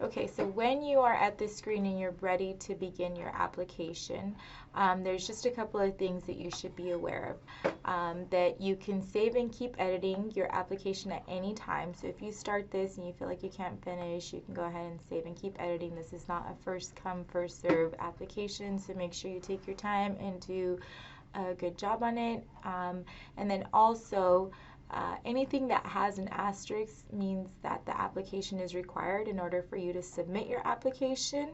Okay, so when you are at this screen and you're ready to begin your application, there's just a couple of things that you should be aware of. That you can save and keep editing your application at any time. So if you start this and you feel like you can't finish, you can go ahead and save and keep editing. This is not a first come, first serve application, so make sure you take your time and do a good job on it. And then also, anything that has an asterisk means that the application is required in order for you to submit your application.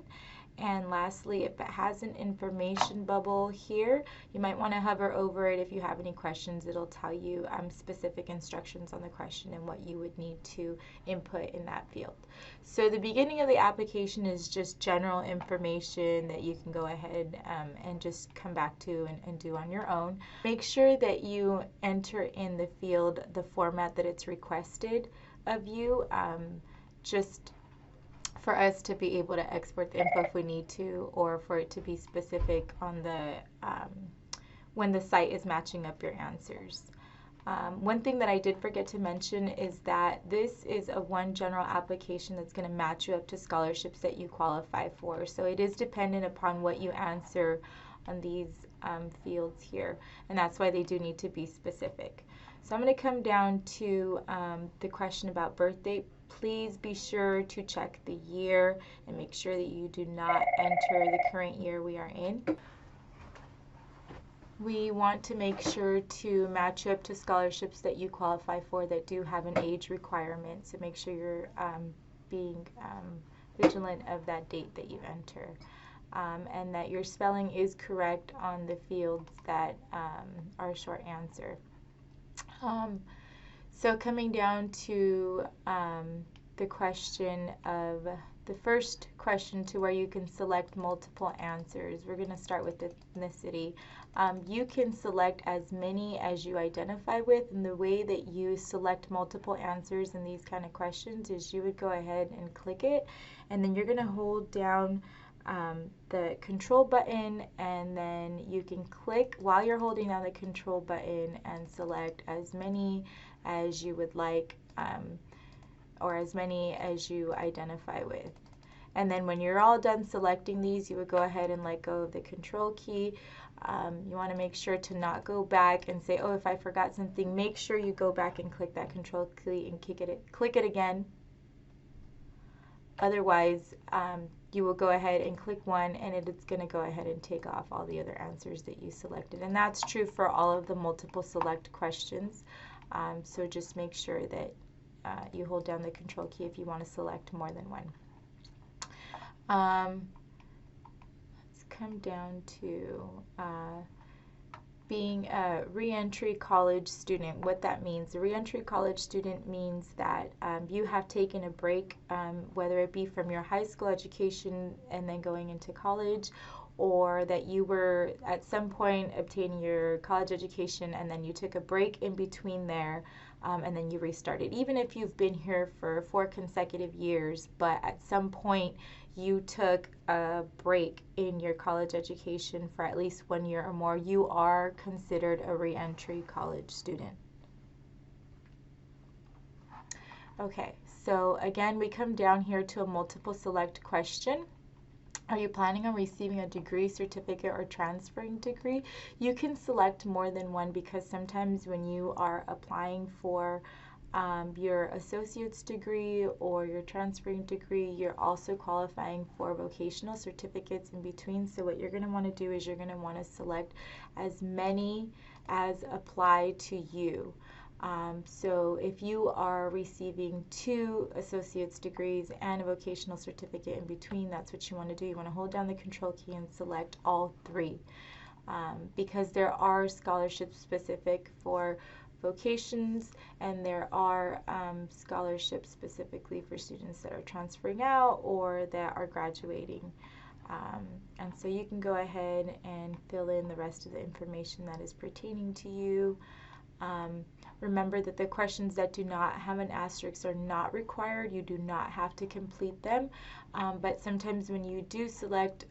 And lastly, if it has an information bubble here, you might want to hover over it. If you have any questions, it'll tell you specific instructions on the question and what you would need to input in that field. So the beginning of the application is just general information that you can go ahead and just come back to and do on your own. Make sure that you enter in the field the format that it's requested of you, just for us to be able to export the info if we need to, or for it to be specific on the when the site is matching up your answers. One thing that I did forget to mention is that this is a one general application that's going to match you up to scholarships that you qualify for. So it is dependent upon what you answer on these fields here, and that's why they do need to be specific. So I'm going to come down to the question about birth date. Please be sure to check the year and make sure that you do not enter the current year we are in. We want to make sure to match up to scholarships that you qualify for that do have an age requirement. So make sure you're being vigilant of that date that you enter. And that your spelling is correct on the fields that are a short answer. So coming down to the question of the first question to where you can select multiple answers, we're going to start with ethnicity. You can select as many as you identify with, and the way that you select multiple answers in these kind of questions is you would go ahead and click it, and then you're going to hold down the control button, and then you can click while you're holding down the control button and select as many as you would like, or as many as you identify with. And then when you're all done selecting these, you would go ahead and let go of the control key. You want to make sure to not go back and say, oh, if I forgot something, make sure you go back and click that control key and click it again. Otherwise, you will go ahead and click one, and it's going to go ahead and take off all the other answers that you selected. And that's true for all of the multiple select questions. So just make sure that you hold down the control key if you want to select more than one. Let's come down to being a reentry college student. What that means, a reentry college student means that you have taken a break, whether it be from your high school education and then going into college, or that you were at some point obtaining your college education and then you took a break in between there, and then you restarted. Even if you've been here for 4 consecutive years, but at some point you took a break in your college education for at least 1 year or more, you are considered a reentry college student. Okay, so again, we come down here to a multiple select question. Are you planning on receiving a degree, certificate, or transferring degree? You can select more than one, because sometimes when you are applying for your associate's degree or your transferring degree, you're also qualifying for vocational certificates in between. So what you're going to want to do is you're going to want to select as many as apply to you. So if you are receiving 2 associate's degrees and a vocational certificate in between, that's what you want to do. You want to hold down the control key and select all 3, because there are scholarships specific for vocations, and there are scholarships specifically for students that are transferring out or that are graduating. And so you can go ahead and fill in the rest of the information that is pertaining to you. Remember that the questions that do not have an asterisk are not required. You do not have to complete them. But sometimes when you do select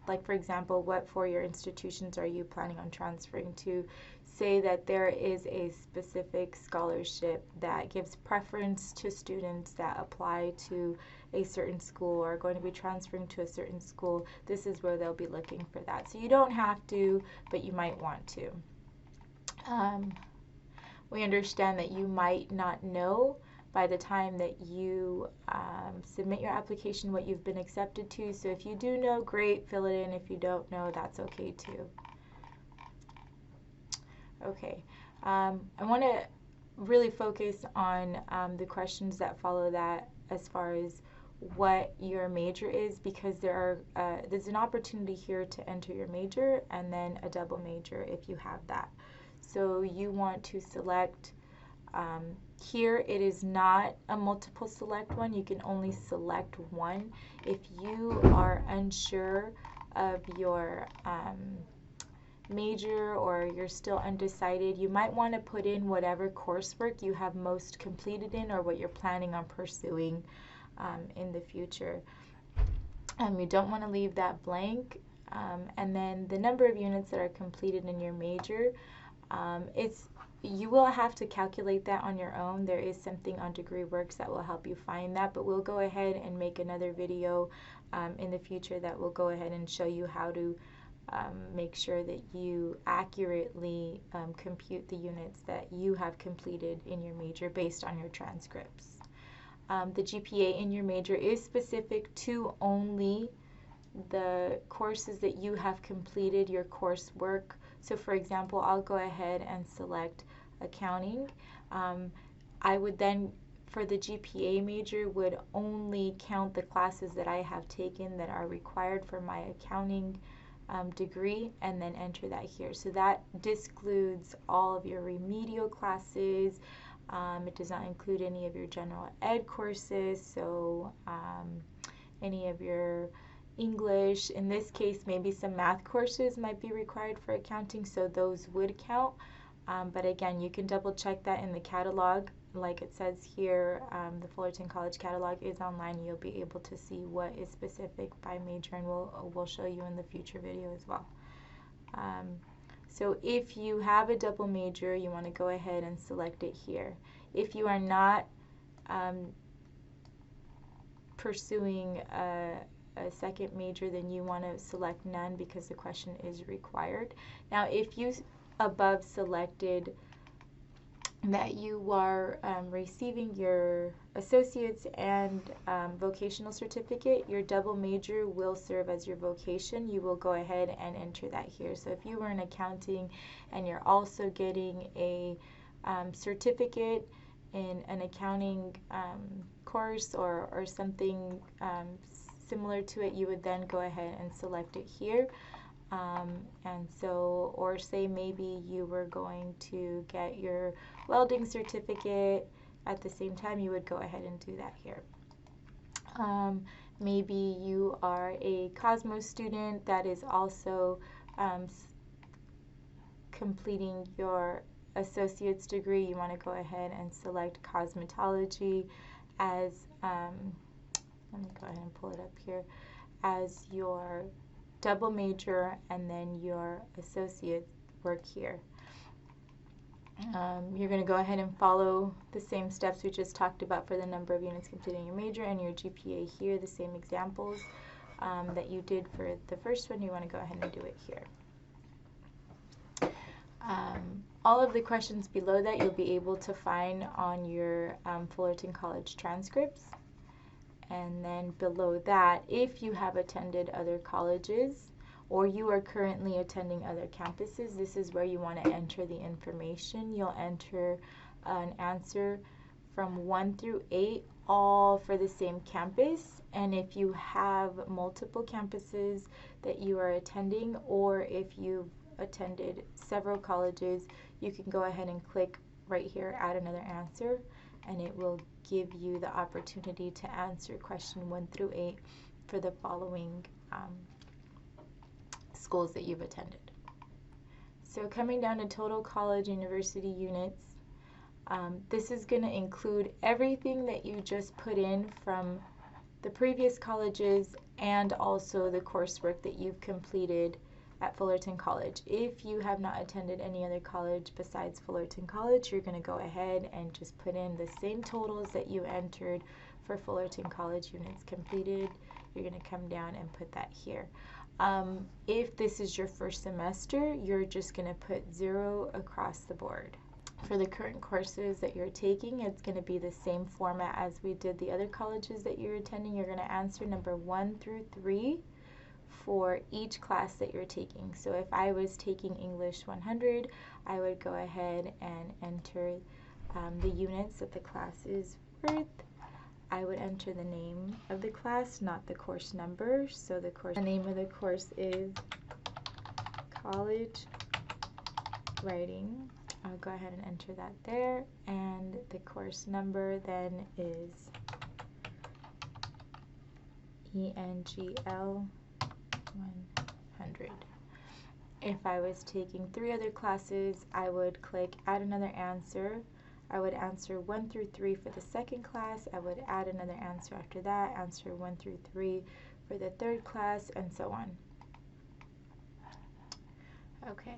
like for example, what four-year institutions are you planning on transferring to? Say that there is a specific scholarship that gives preference to students that apply to a certain school or are going to be transferring to a certain school. This is where they'll be looking for that. So you don't have to, but you might want to. We understand that you might not know by the time that you submit your application what you've been accepted to. So if you do know, great, fill it in. If you don't know, that's okay too. Okay, I want to really focus on the questions that follow that as far as what your major is, because there's an opportunity here to enter your major and then a double major if you have that. So you want to select, here it is not a multiple select one, you can only select one. If you are unsure of your major or you're still undecided, you might want to put in whatever coursework you have most completed in or what you're planning on pursuing in the future. You don't want to leave that blank. And then the number of units that are completed in your major, you will have to calculate that on your own. There is something on DegreeWorks that will help you find that, but we'll go ahead and make another video in the future that will go ahead and show you how to make sure that you accurately compute the units that you have completed in your major based on your transcripts. The GPA in your major is specific to only the courses that you have completed your coursework. So for example, I'll go ahead and select accounting. I would then, for the GPA major, would only count the classes that I have taken that are required for my accounting degree and then enter that here. So that discludes all of your remedial classes. It does not include any of your general ed courses, so any of your English. In this case, maybe some math courses might be required for accounting, so those would count. But again, you can double check that in the catalog. Like it says here, the Fullerton College catalog is online. You'll be able to see what is specific by major, and we'll show you in the future video as well. So if you have a double major, you want to go ahead and select it here. If you are not pursuing a second major, then you want to select none because the question is required. Now, if you above selected that you are receiving your associate's and vocational certificate, your double major will serve as your vocation. You will go ahead and enter that here. So if you were in accounting and you're also getting a certificate in an accounting course or something similar to it, you would then go ahead and select it here. And so, or say maybe you were going to get your welding certificate at the same time, you would go ahead and do that here. Maybe you are a Cosmos student that is also completing your associate's degree. You want to go ahead and select cosmetology as, let me go ahead and pull it up here, as your double major and then your associate work here. You're going to go ahead and follow the same steps we just talked about for the number of units completing your major and your GPA here, the same examples that you did for the first one. You want to go ahead and do it here. All of the questions below that you'll be able to find on your Fullerton College transcripts. And then below that, if you have attended other colleges or you are currently attending other campuses, this is where you want to enter the information. You'll enter an answer from 1 through 8, all for the same campus. And if you have multiple campuses that you are attending, or if you've attended several colleges, you can go ahead and click right here, add another answer, and it will give you the opportunity to answer question 1 through 8 for the following schools that you've attended. So coming down to total college university units, this is going to include everything that you just put in from the previous colleges and also the coursework that you've completed at Fullerton College. If you have not attended any other college besides Fullerton College, you're going to go ahead and just put in the same totals that you entered for Fullerton College units completed. You're going to come down and put that here. If this is your first semester, you're just going to put 0 across the board. For the current courses that you're taking, it's going to be the same format as we did the other colleges that you're attending. You're going to answer number 1 through 3 for each class that you're taking. So if I was taking English 100, I would go ahead and enter the units that the class is worth. I would enter the name of the class, not the course number. So the name of the course is College Writing. I'll go ahead and enter that there, and the course number then is ENGL 100. If I was taking 3 other classes, I would click add another answer. I would answer 1 through 3 for the second class. I would add another answer after that, answer 1 through 3 for the third class, and so on. Okay.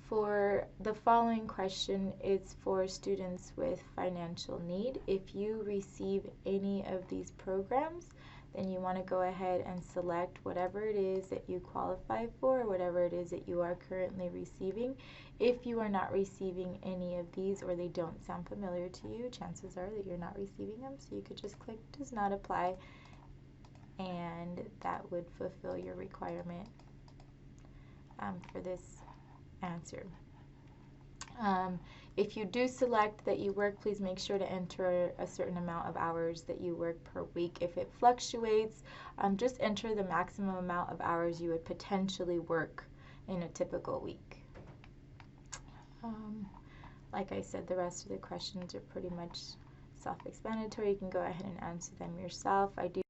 For the following question, it's for students with financial need. If you receive any of these programs, then you want to go ahead and select whatever it is that you qualify for, whatever it is that you are currently receiving. If you are not receiving any of these, or they don't sound familiar to you, chances are that you're not receiving them, so you could just click does not apply, and that would fulfill your requirement for this answer. If you do select that you work, please make sure to enter a certain amount of hours that you work per week. If it fluctuates, just enter the maximum amount of hours you would potentially work in a typical week. Like I said, the rest of the questions are pretty much self-explanatory. You can go ahead and answer them yourself. I do